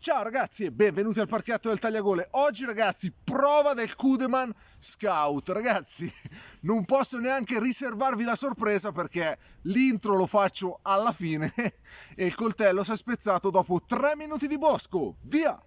Ciao ragazzi e benvenuti al parchetto del tagliagole. Oggi ragazzi, prova del Kudeman Scout. Ragazzi, non posso neanche riservarvi la sorpresa perché l'intro lo faccio alla fine e il coltello si è spezzato dopo 3 minuti di bosco. Via!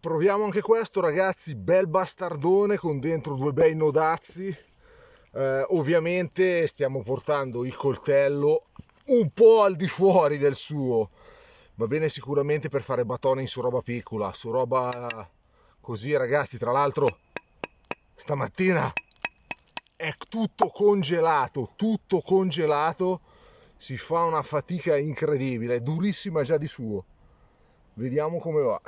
Proviamo anche questo ragazzi, bel bastardone con dentro due bei nodazzi. Ovviamente stiamo portando il coltello un po' al di fuori del suo, va bene sicuramente per fare batone in su roba piccola, su roba così ragazzi. Tra l'altro stamattina è tutto congelato, si fa una fatica incredibile, è durissima già di suo. Vediamo come va.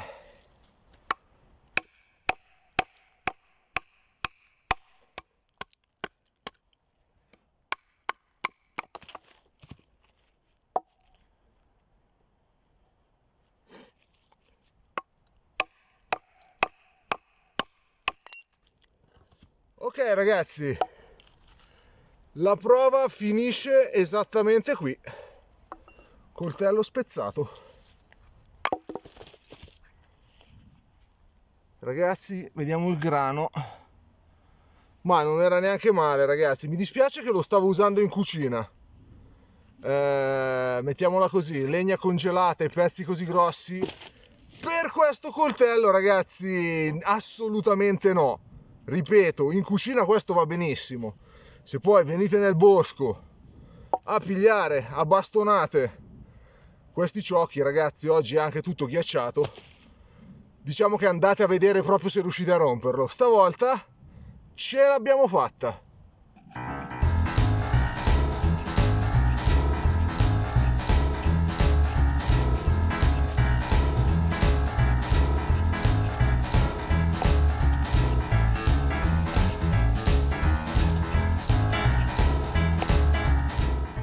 Ok ragazzi, la prova finisce esattamente qui, coltello spezzato. Ragazzi, vediamo il grano, ma non era neanche male ragazzi. Mi dispiace che lo stavo usando in cucina, mettiamola così, legna congelata e pezzi così grossi per questo coltello, ragazzi, assolutamente no. Ripeto, in cucina questo va benissimo. Se poi venite nel bosco a pigliare a bastonate questi ciocchi, ragazzi, oggi è anche tutto ghiacciato, diciamo che andate a vedere proprio se riuscite a romperlo. Stavolta ce l'abbiamo fatta.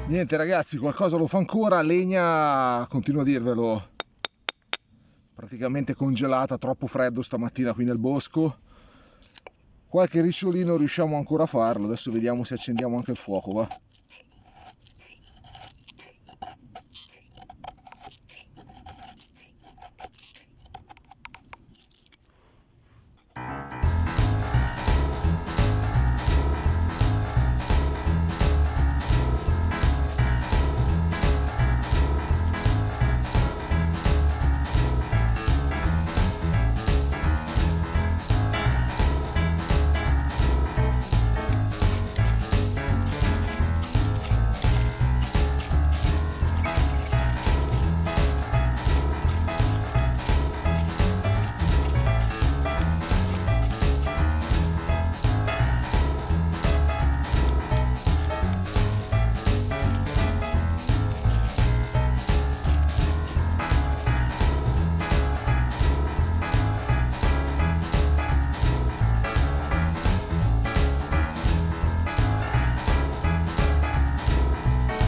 Niente ragazzi, qualcosa lo fa ancora, legna, continuo a dirvelo, praticamente congelata, troppo freddo stamattina qui nel bosco. Qualche ricciolino riusciamo ancora a farlo, adesso vediamo se accendiamo anche il fuoco, va.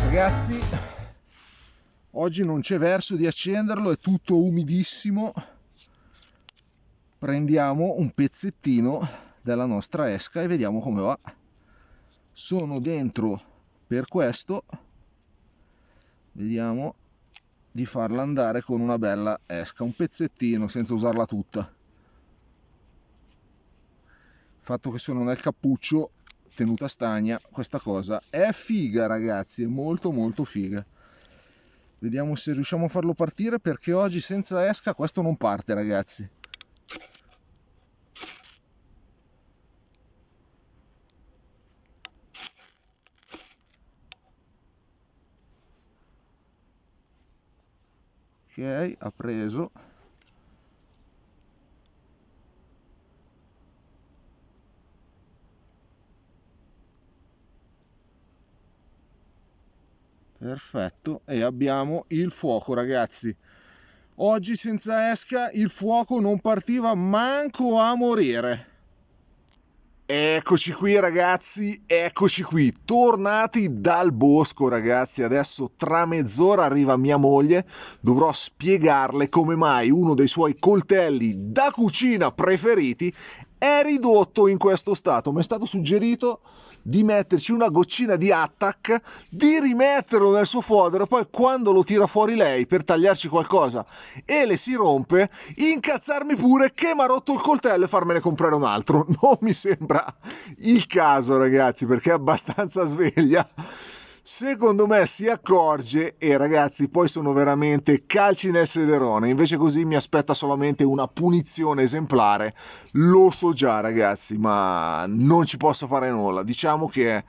Ragazzi, oggi non c'è verso di accenderlo, è tutto umidissimo. Prendiamo un pezzettino della nostra esca e vediamo come va. Sono dentro per questo, vediamo di farla andare con una bella esca, un pezzettino senza usarla tutta. Il fatto che sono nel cappuccio tenuta stagna, questa cosa è figa ragazzi, è molto molto figa. Vediamo se riusciamo a farlo partire, perché oggi senza esca questo non parte ragazzi. Ok, ha preso. Perfetto, e abbiamo il fuoco ragazzi. Oggi senza esca il fuoco non partiva manco a morire. Eccoci qui ragazzi, eccoci qui, tornati dal bosco ragazzi. Adesso tra mezz'ora arriva mia moglie, dovrò spiegarle come mai uno dei suoi coltelli da cucina preferiti è ridotto in questo stato. Mi è stato suggerito di metterci una goccina di Attack, di rimetterlo nel suo fodero, poi quando lo tira fuori lei per tagliarci qualcosa e le si rompe, incazzarmi pure che mi ha rotto il coltello e farmene comprare un altro. Non mi sembra il caso ragazzi, perché è abbastanza sveglia. Secondo me si accorge e ragazzi poi sono veramente calci nel sederone. Invece così mi aspetta solamente una punizione esemplare, lo so già ragazzi, ma non ci posso fare nulla. Diciamo che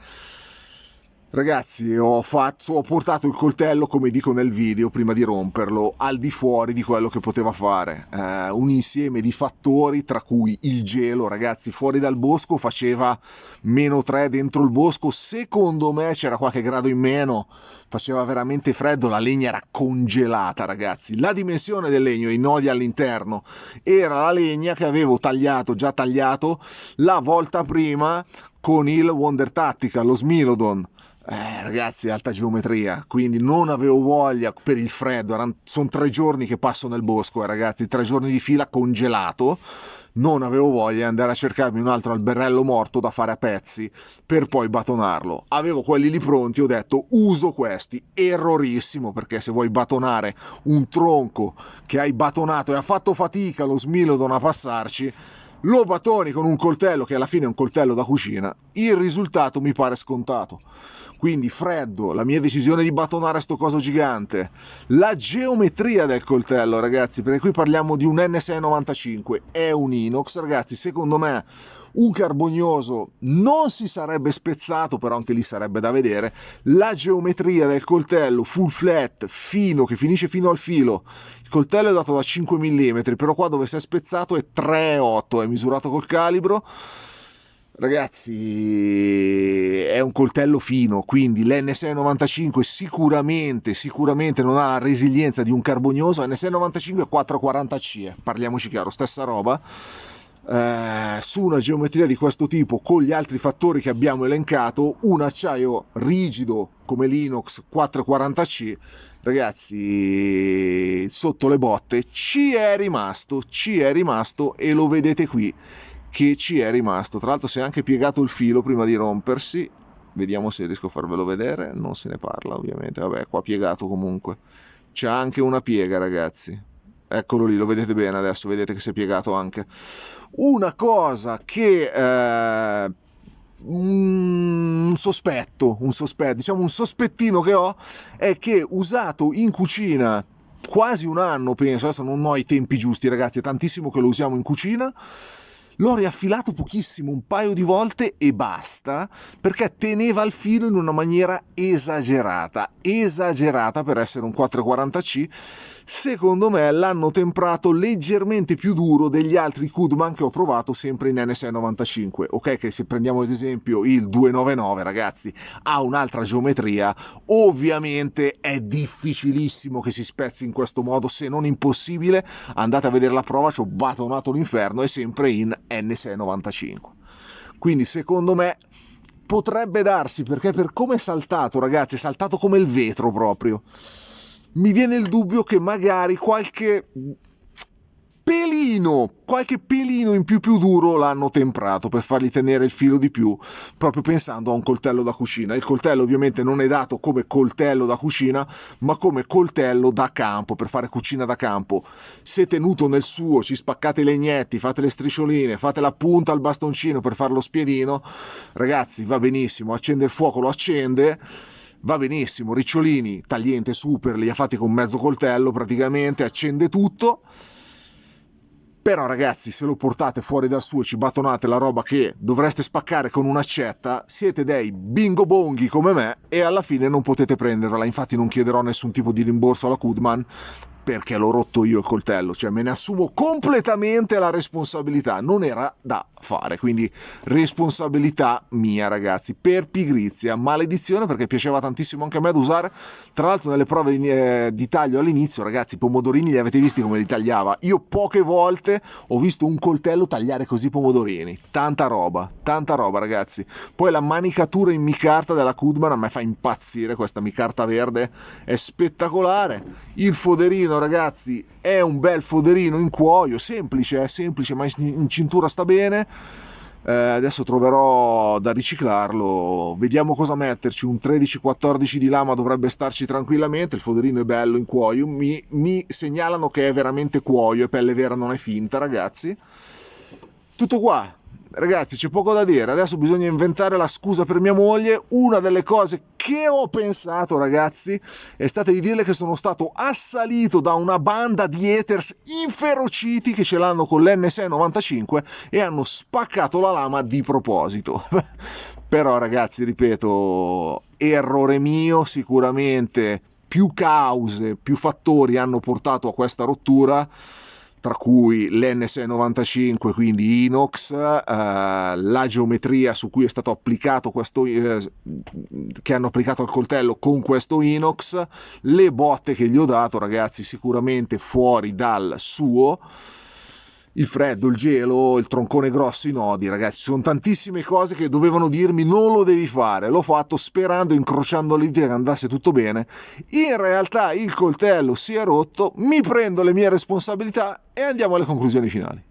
ragazzi ho portato il coltello, come dico nel video prima di romperlo, al di fuori di quello che poteva fare. Un insieme di fattori, tra cui il gelo ragazzi. Fuori dal bosco faceva -3, dentro il bosco secondo me c'era qualche grado in meno, faceva veramente freddo, la legna era congelata ragazzi. La dimensione del legno, i nodi all'interno, era la legna che avevo già tagliato la volta prima con il Wonder Tactical, lo Smilodon. Ragazzi, alta geometria, quindi non avevo voglia per il freddo. Sono 3 giorni che passo nel bosco, ragazzi, 3 giorni di fila congelato. Non avevo voglia di andare a cercarmi un altro alberello morto da fare a pezzi per poi batonarlo. Avevo quelli lì pronti, ho detto uso questi. Errorissimo, perché se vuoi batonare un tronco che hai batonato e ha fatto fatica lo Smilodon a passarci, lo batoni con un coltello che alla fine è un coltello da cucina, il risultato mi pare scontato. Quindi freddo, la mia decisione di battonare sto coso gigante, la geometria del coltello, ragazzi, perché qui parliamo di un N695, è un inox, ragazzi, secondo me un carbonioso non si sarebbe spezzato, però anche lì sarebbe da vedere. La geometria del coltello full flat, fino, che finisce fino al filo, il coltello è dato da 5 mm, però qua dove si è spezzato è 3,8, è misurato col calibro. Ragazzi, è un coltello fino, quindi l'N695 sicuramente non ha la resilienza di un carbonioso. N695 è 440 CE, parliamoci chiaro, stessa roba. Su una geometria di questo tipo, con gli altri fattori che abbiamo elencato, un acciaio rigido come l'inox 440C, ragazzi, sotto le botte ci è rimasto e lo vedete qui che ci è rimasto. Tra l'altro si è anche piegato il filo prima di rompersi, vediamo se riesco a farvelo vedere, non se ne parla ovviamente, vabbè, qua piegato comunque, c'è anche una piega, ragazzi, eccolo lì, lo vedete bene adesso, vedete che si è piegato anche. Una cosa che un sospettino che ho è che usato in cucina quasi un anno, penso, adesso non ho i tempi giusti, ragazzi, è tantissimo che lo usiamo in cucina. L'ho riaffilato pochissimo, un paio di volte e basta, perché teneva il filo in una maniera esagerata per essere un 440C. Secondo me l'hanno temprato leggermente più duro degli altri Kudman che ho provato sempre in N695. Ok, che se prendiamo ad esempio il 299, ragazzi, ha un'altra geometria, ovviamente è difficilissimo che si spezzi in questo modo, se non impossibile. Andate a vedere la prova, ci ho battonato l'inferno, è sempre in N695. Quindi secondo me potrebbe darsi, perché per come è saltato, ragazzi, è saltato come il vetro proprio. Mi viene il dubbio che magari qualche pelino in più duro l'hanno temprato per fargli tenere il filo di più, proprio pensando a un coltello da cucina. Il coltello ovviamente non è dato come coltello da cucina, ma come coltello da campo, per fare cucina da campo. Se tenuto nel suo, ci spaccate i legnetti, fate le striscioline, fate la punta al bastoncino per fare lo spiedino, ragazzi, va benissimo. Accende il fuoco, lo accende, va benissimo, ricciolini, tagliente super, li ha fatti con mezzo coltello praticamente, accende tutto. Però ragazzi, se lo portate fuori dal suo e ci battonate la roba che dovreste spaccare con un'accetta, siete dei bingo bonghi come me e alla fine non potete prenderla. Infatti non chiederò nessun tipo di rimborso alla Kudman, perché l'ho rotto io il coltello, cioè me ne assumo completamente la responsabilità, non era da fare, quindi responsabilità mia, ragazzi, per pigrizia, maledizione, perché piaceva tantissimo anche a me ad usare. Tra l'altro nelle prove di taglio all'inizio, ragazzi, i pomodorini li avete visti come li tagliava, io poche volte ho visto un coltello tagliare così pomodorini, tanta roba ragazzi. Poi la manicatura in micarta della Kudman a me fa impazzire, questa micarta verde è spettacolare. Il foderino, ragazzi, è un bel foderino in cuoio, semplice ma in cintura sta bene. Adesso troverò da riciclarlo, vediamo cosa metterci. Un 13-14 di lama dovrebbe starci tranquillamente. Il foderino è bello in cuoio, mi segnalano che è veramente cuoio, è pelle vera, non è finta, ragazzi. Tutto qua, ragazzi, c'è poco da dire. Adesso bisogna inventare la scusa per mia moglie. Una delle cose che ho pensato, ragazzi, è stata di dirle che sono stato assalito da una banda di haters inferociti che ce l'hanno con l'N695 e hanno spaccato la lama di proposito. Però, ragazzi, ripeto, errore mio sicuramente. Più cause, più fattori hanno portato a questa rottura, tra cui l'N695, quindi inox, la geometria su cui è stato applicato questo, che hanno applicato al coltello con questo inox, le botte che gli ho dato, ragazzi, sicuramente fuori dal suo, il freddo, il gelo, il troncone grosso, i nodi, ragazzi, sono tantissime cose che dovevano dirmi non lo devi fare. L'ho fatto sperando, incrociando le dita che andasse tutto bene. In realtà il coltello si è rotto, mi prendo le mie responsabilità e andiamo alle conclusioni finali.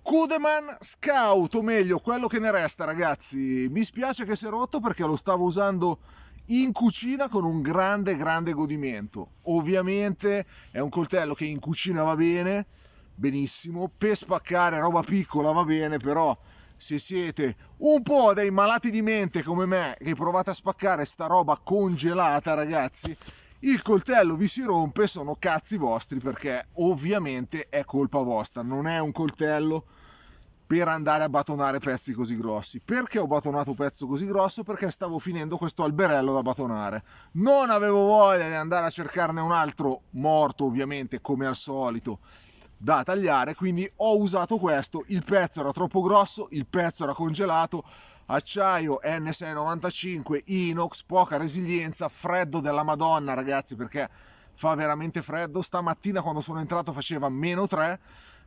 Kudman Scout, o meglio, quello che ne resta, ragazzi. Mi spiace che si è rotto perché lo stavo usando in cucina con un grande godimento. Ovviamente è un coltello che in cucina va bene, benissimo, per spaccare roba piccola va bene, però se siete un po' dei malati di mente come me che provate a spaccare sta roba congelata, ragazzi, il coltello vi si rompe, sono cazzi vostri, perché ovviamente è colpa vostra, non è un coltello per andare a batonare pezzi così grossi. Perché ho batonato un pezzo così grosso? Perché stavo finendo questo alberello da batonare, non avevo voglia di andare a cercarne un altro morto, ovviamente, come al solito, da tagliare, quindi ho usato questo. Il pezzo era troppo grosso, il pezzo era congelato, acciaio N695 inox, poca resilienza, freddo della Madonna, ragazzi, perché fa veramente freddo. Stamattina quando sono entrato faceva -3.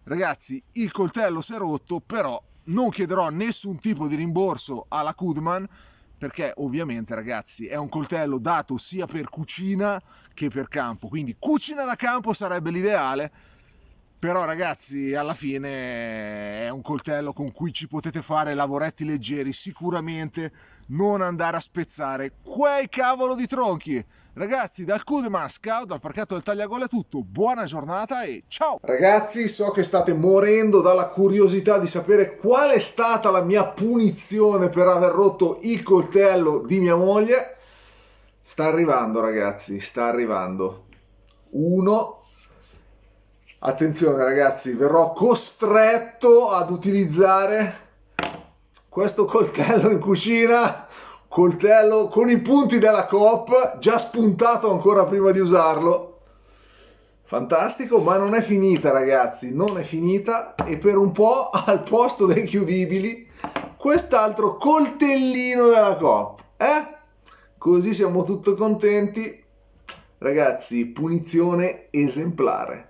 Ragazzi, il coltello si è rotto, però non chiederò nessun tipo di rimborso alla Kudman, perché ovviamente, ragazzi, è un coltello dato sia per cucina che per campo, quindi cucina da campo sarebbe l'ideale. Però, ragazzi, alla fine è un coltello con cui ci potete fare lavoretti leggeri, sicuramente non andare a spezzare quei cavolo di tronchi. Ragazzi, dal Kudeman Scout, dal parchetto del Tagliagole è tutto, buona giornata e ciao! Ragazzi, so che state morendo dalla curiosità di sapere qual è stata la mia punizione per aver rotto il coltello di mia moglie. Sta arrivando, ragazzi, sta arrivando. Attenzione, ragazzi, verrò costretto ad utilizzare questo coltello in cucina, coltello con i punti della Coop, già spuntato ancora prima di usarlo. Fantastico, ma non è finita, ragazzi, non è finita, e per un po' al posto dei chiudibili quest'altro coltellino della Coop, Così siamo tutti contenti. Ragazzi, punizione esemplare.